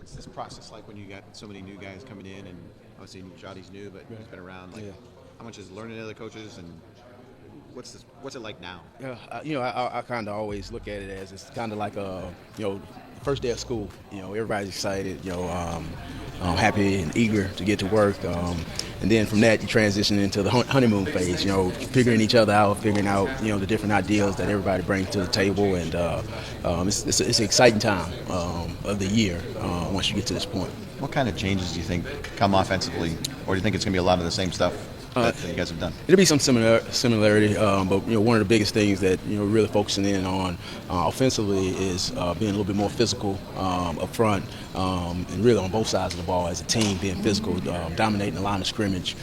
What's this process like when you got so many new guys coming in, and obviously Shotty's new, but he's been around. Like, how much is learning other coaches, and what's it like now? Yeah, I kind of always look at it as it's kind of like first day of school. Everybody's excited. Happy and eager to get to work. And then from that, you transition into the honeymoon phase. Figuring each other out, figuring out the different ideas that everybody brings to the table, and it's an exciting time of the year once you get to this point. What kind of changes do you think come offensively, or do you think it's going to be a lot of the same stuff that you guys have done? It'll be some similarity, but one of the biggest things that really focusing in on offensively is being a little bit more physical up front, and really on both sides of the ball as a team, being physical, dominating the line of scrimmage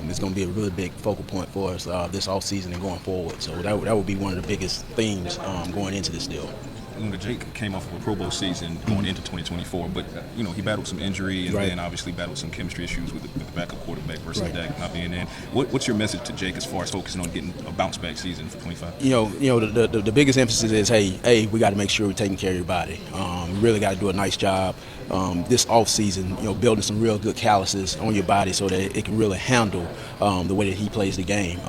is going to be a really big focal point for us this offseason and going forward. So that would be one of the biggest themes going into this deal. Jake came off of a Pro Bowl season going into 2024, but he battled some injury and then obviously battled some chemistry issues with the backup quarterback versus Dak not being in. What's your message to Jake as far as focusing on getting a bounce back season for 25? The biggest emphasis is, hey, we got to make sure we're taking care of your body. We really got to do a nice job this off season, building some real good calluses on your body so that it can really handle the way that he plays the game.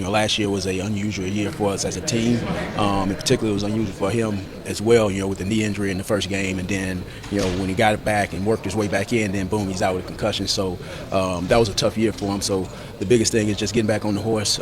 Last year was an unusual year for us as a team. In particular, it was unusual for him as well, with the knee injury in the first game, and then, when he got it back and worked his way back in, then boom, he's out with a concussion. So that was a tough year for him. So the biggest thing is just getting back on the horse,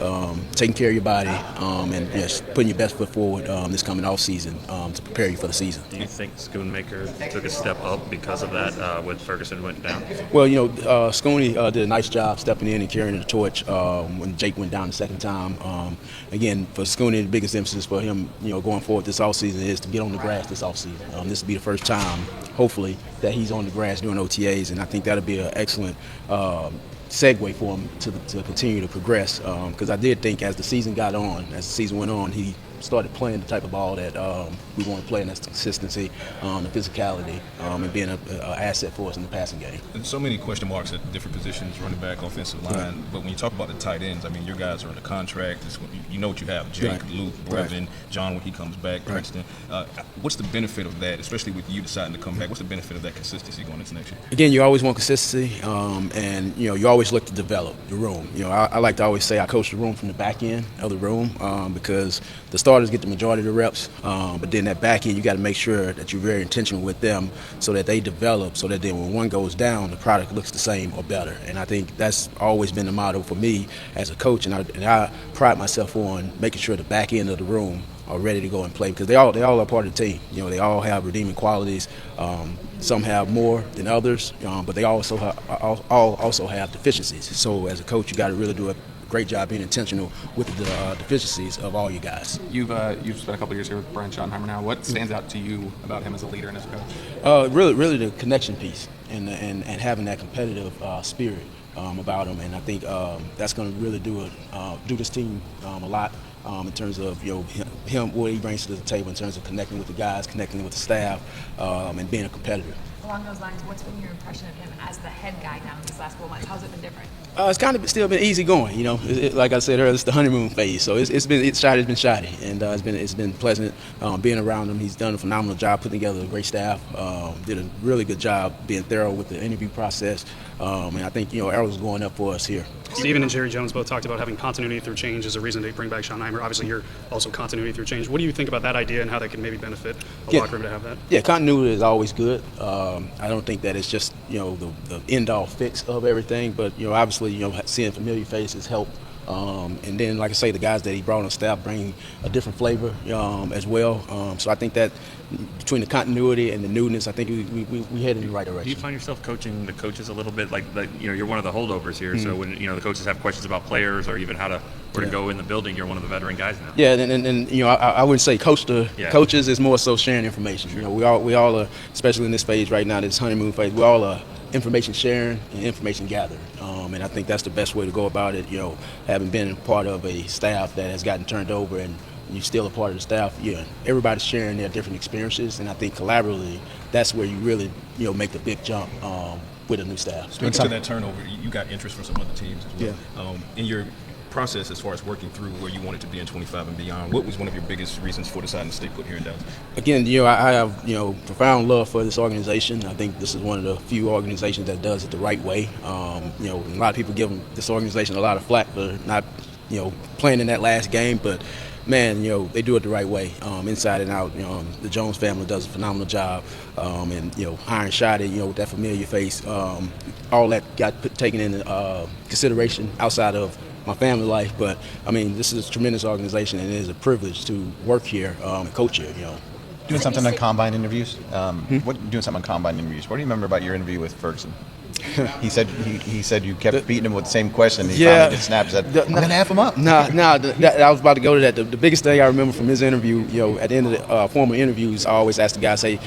taking care of your body, and just putting your best foot forward this coming off season to prepare you for the season. Do you think Schoonmaker took a step up because of that when Ferguson went down? Well, Scooney did a nice job stepping in and carrying the torch when Jake went down the second time. Again, for Scooney, the biggest emphasis for him, going forward this offseason is to get on the grass this offseason. This will be the first time, hopefully, that he's on the grass doing OTAs, and I think that'll be an excellent segue for him to continue to progress. Because I did think as the season went on, he started playing the type of ball that we want to play, and that's consistency, the physicality, and being an asset for us in the passing game. And so many question marks at different positions, running back, offensive line. But when you talk about the tight ends, I mean, your guys are under contract. You know what you have: Jake, Luke, Brevin, John when he comes back, Princeton. What's the benefit of that, especially with you deciding to come back? What's the benefit of that consistency going into next year? Again, you always want consistency, and you always look to develop the room. I like to always say I coach the room from the back end of the room because the starters get the majority of the reps, but then that back end, you got to make sure that you're very intentional with them so that they develop, so that then when one goes down, the product looks the same or better. And I think that's always been the motto for me as a coach, and I pride myself on making sure the back end of the room are ready to go and play because they all are part of the team. They all have redeeming qualities. Some have more than others, but they also have deficiencies. So as a coach, you got to really do a great job being intentional with the deficiencies of all you guys. You've spent a couple of years here with Brian Schottenheimer now. What stands out to you about him as a leader and as a coach? Really the connection piece and having that competitive spirit about him, and I think that's going to really do this team a lot. In terms of him, what he brings to the table in terms of connecting with the guys, connecting with the staff, and being a competitor. Along those lines, what's been your impression of him as the head guy now these last 4 months? How's it been different? It's kind of still been easy going. Like I said earlier, it's the honeymoon phase. So it's been shoddy, and it's been pleasant being around him. He's done a phenomenal job putting together a great staff. Did a really good job being thorough with the interview process, and I think arrows going up for us here. Stephen and Jerry Jones both talked about having continuity through change as a reason to bring back Schottenheimer. Obviously, you're also continuity through change. What do you think about that idea and how that can maybe benefit a locker room to have that? Yeah, continuity is always good. I don't think that it's just the end-all fix of everything, but obviously seeing familiar faces help. And then, like I say, the guys that he brought on staff bring a different flavor as well. So I think that between the continuity and the newness, I think we head in the right direction. Do you find yourself coaching the coaches a little bit like you're one of the holdovers here? So when the coaches have questions about players or even where to go in the building, you're one of the veteran guys now. Yeah, and I wouldn't say coach the coaches is more so sharing information. Sure. We all are, especially in this phase right now, this honeymoon phase. We all are information sharing and information gathering. And I think that's the best way to go about it. Having been part of a staff that has gotten turned over and you're still a part of the staff, everybody's sharing their different experiences. And I think collaboratively, that's where you really, make the big jump with a new staff. Speaking to that turnover, you got interest from some other teams as well. Yeah. In your process as far as working through where you wanted to be in 25 and beyond? What was one of your biggest reasons for deciding to stay put here in Dallas? Again, I have profound love for this organization. I think this is one of the few organizations that does it the right way. A lot of people give this organization a lot of flack for not playing in that last game, but man, they do it the right way, inside and out. The Jones family does a phenomenal job, and hiring Schotty, with that familiar face, all that got taken into consideration outside of my family life. But I mean, this is a tremendous organization, and it is a privilege to work here and coach here. Doing something on combine interviews. Doing something on combine interviews. What do you remember about your interview with Ferguson? He said you kept beating him with the same question. He finally did snap. Said, "I'm gonna F him up." I was about to go to that. The biggest thing I remember from his interview, at the end of the formal interviews, I always ask the guy, say,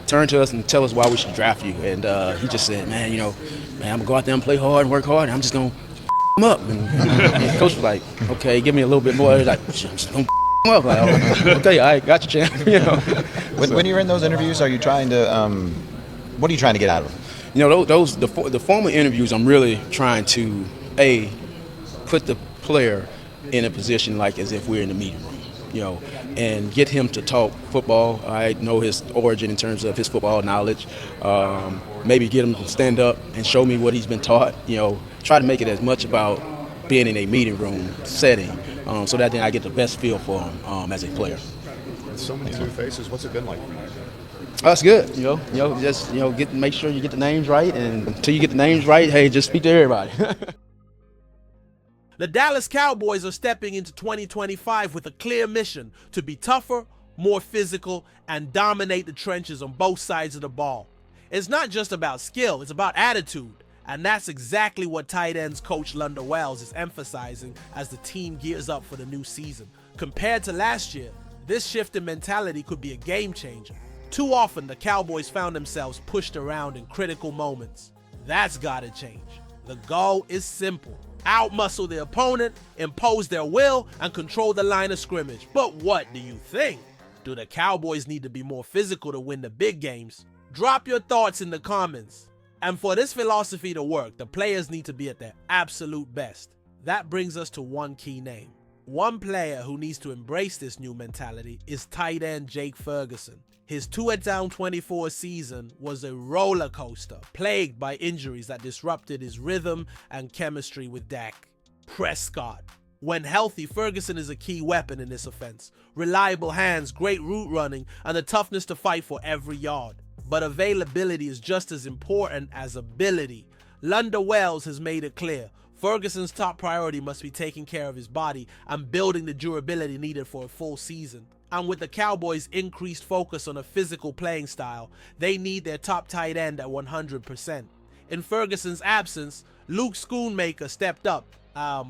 turn to us and tell us why we should draft you. And he just said, man, I'm gonna go out there and play hard and work hard. And I'm just gonna him up. And the coach was like, okay, give me a little bit more. He's like, I'm just gonna him up. Like, okay, all right, got you, champ. When you're in those interviews, are you trying to? What are you trying to get out of them? The formal interviews, I'm really trying to put the player in a position like as if we're in the meeting room, and get him to talk football. I know his origin in terms of his football knowledge. Maybe get him to stand up and show me what he's been taught. Try to make it as much about being in a meeting room setting, so that then I get the best feel for him as a player. With so many new faces, what's it been like? That's good. Just make sure you get the names right, and until you get the names right, hey, just speak to everybody. The Dallas Cowboys are stepping into 2025 with a clear mission to be tougher, more physical, and dominate the trenches on both sides of the ball. It's not just about skill, it's about attitude. And that's exactly what tight ends coach Lunda Wells is emphasizing as the team gears up for the new season. Compared to last year, this shift in mentality could be a game changer. Too often, the Cowboys found themselves pushed around in critical moments. That's gotta change. The goal is simple. Outmuscle the opponent, impose their will, and control the line of scrimmage. But what do you think? Do the Cowboys need to be more physical to win the big games? Drop your thoughts in the comments. And for this philosophy to work, the players need to be at their absolute best. That brings us to one key name. One player who needs to embrace this new mentality is tight end Jake Ferguson. His 2-down-24 season was a roller coaster, plagued by injuries that disrupted his rhythm and chemistry with Dak Prescott. When healthy, Ferguson is a key weapon in this offense. Reliable hands, great route running, and the toughness to fight for every yard. But availability is just as important as ability. Lunda Wells has made it clear. Ferguson's top priority must be taking care of his body and building the durability needed for a full season. And with the Cowboys' increased focus on a physical playing style, they need their top tight end at 100%. In Ferguson's absence, Luke Schoonmaker stepped up,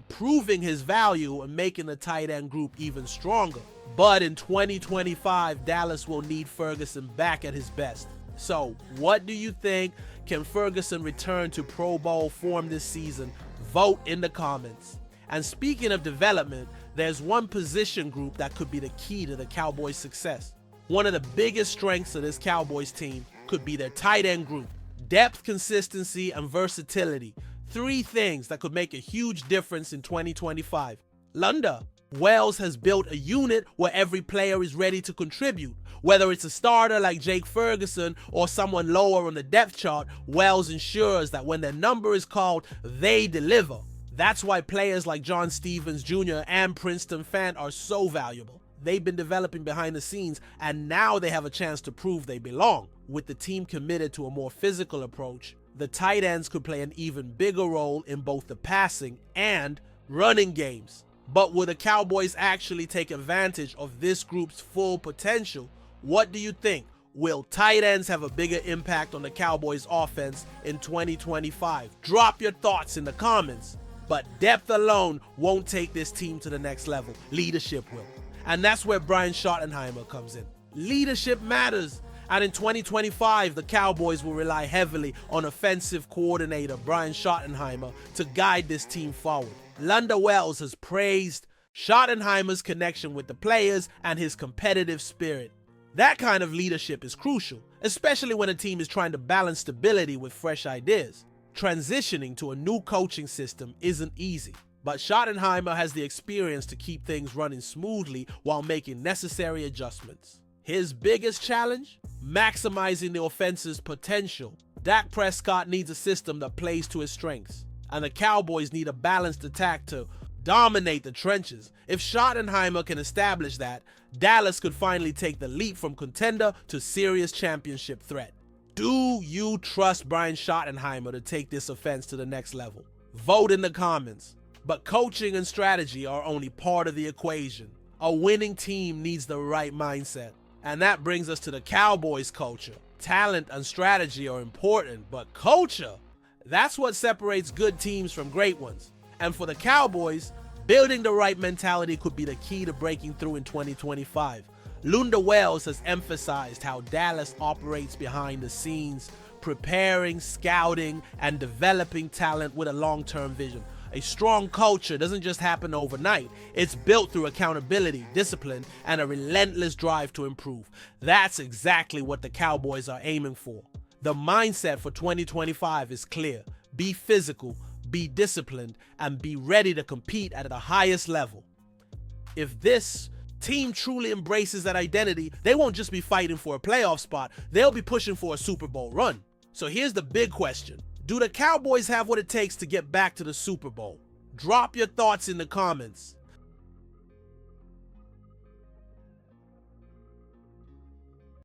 proving his value and making the tight end group even stronger. But in 2025, Dallas will need Ferguson back at his best. So, what do you think? Can Ferguson return to Pro Bowl form this season? Vote in the comments. And speaking of development, there's one position group that could be the key to the Cowboys' success. One of the biggest strengths of this Cowboys team could be their tight end group. Depth, consistency, and versatility. 3 things that could make a huge difference in 2025. Lunda Wells has built a unit where every player is ready to contribute. Whether it's a starter like Jake Ferguson or someone lower on the depth chart, Wells ensures that when their number is called, they deliver. That's why players like John Stevens Jr. and Princeton Fant are so valuable. They've been developing behind the scenes, and now they have a chance to prove they belong. With the team committed to a more physical approach, the tight ends could play an even bigger role in both the passing and running games. But will the Cowboys actually take advantage of this group's full potential? What do you think? Will tight ends have a bigger impact on the Cowboys' offense in 2025? Drop your thoughts in the comments. But depth alone won't take this team to the next level. Leadership will. And that's where Brian Schottenheimer comes in. Leadership matters. And in 2025, the Cowboys will rely heavily on offensive coordinator Brian Schottenheimer to guide this team forward. Lunda Wells has praised Schottenheimer's connection with the players and his competitive spirit. That kind of leadership is crucial, especially when a team is trying to balance stability with fresh ideas. Transitioning to a new coaching system isn't easy, but Schottenheimer has the experience to keep things running smoothly while making necessary adjustments. His biggest challenge? Maximizing the offense's potential. Dak Prescott needs a system that plays to his strengths, and the Cowboys need a balanced attack to dominate the trenches. If Schottenheimer can establish that, Dallas could finally take the leap from contender to serious championship threat. Do you trust Brian Schottenheimer to take this offense to the next level? Vote in the comments. But coaching and strategy are only part of the equation. A winning team needs the right mindset. And that brings us to the Cowboys culture. Talent and strategy are important, but culture, that's what separates good teams from great ones. And for the Cowboys, building the right mentality could be the key to breaking through in 2025. Lunda Wells has emphasized how Dallas operates behind the scenes, preparing, scouting, and developing talent with a long-term vision. A strong culture doesn't just happen overnight. It's built through accountability, discipline, and a relentless drive to improve. That's exactly what the Cowboys are aiming for. The mindset for 2025 is clear. Be physical, be disciplined, and be ready to compete at the highest level. If this team truly embraces that identity, they won't just be fighting for a playoff spot, they'll be pushing for a Super Bowl run. So here's the big question. Do the Cowboys have what it takes to get back to the Super Bowl? Drop your thoughts in the comments.